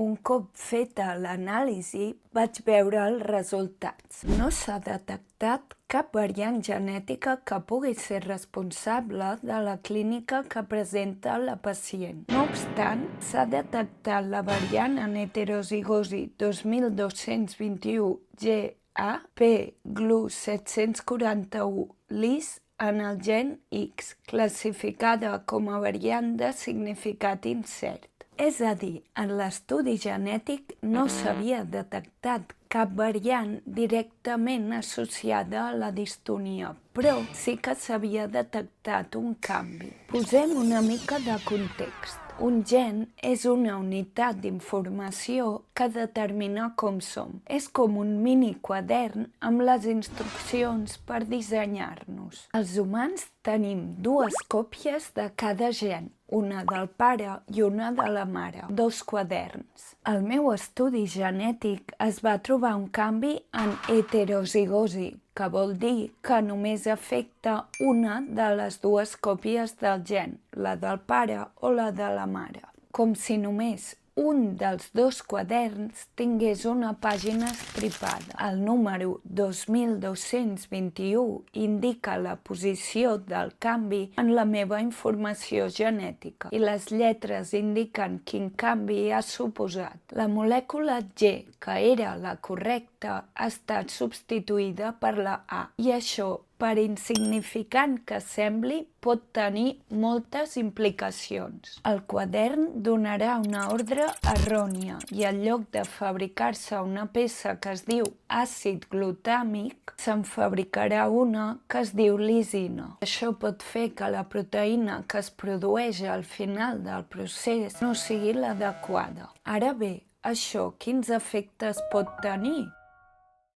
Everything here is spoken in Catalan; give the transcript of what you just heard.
Un cop feta l'anàlisi, vaig veure els resultats. No s'ha detectat cap variant genètica que pugui ser responsable de la clínica que presenta la pacient. No obstant, s'ha detectat la variant en heterozigosi 2221GA-P-GLU741-LIS en el gen X, classificada com a variant de significat incert. És a dir, en l'estudi genètic no s'havia detectat cap variant directament associada a la distonia, però sí que s'havia detectat un canvi. Posem una mica de context. Un gen és una unitat d'informació que determina com som. És com un mini quadern amb les instruccions per dissenyar-nos. Els humans tenim dues còpies de cada gen, una del pare i una de la mare, dos quaderns. Al meu estudi genètic es va trobar un canvi en heterozigosi, que vol dir que només afecta una de les dues còpies del gen, la del pare o la de la mare. Com si només un dels dos quaderns tingués una pàgina estripada. El número 2221 indica la posició del canvi en la meva informació genètica i les lletres indiquen quin canvi ha suposat. La molècula G, que era la correcta, ha estat substituïda per la A, i això, per insignificant que sembli, pot tenir moltes implicacions. El quadern donarà una ordre errònia i en lloc de fabricar-se una peça que es diu àcid glutàmic, se'n fabricarà una que es diu lisina. Això pot fer que la proteïna que es produeix al final del procés no sigui l'adequada. Ara bé, això quins efectes pot tenir?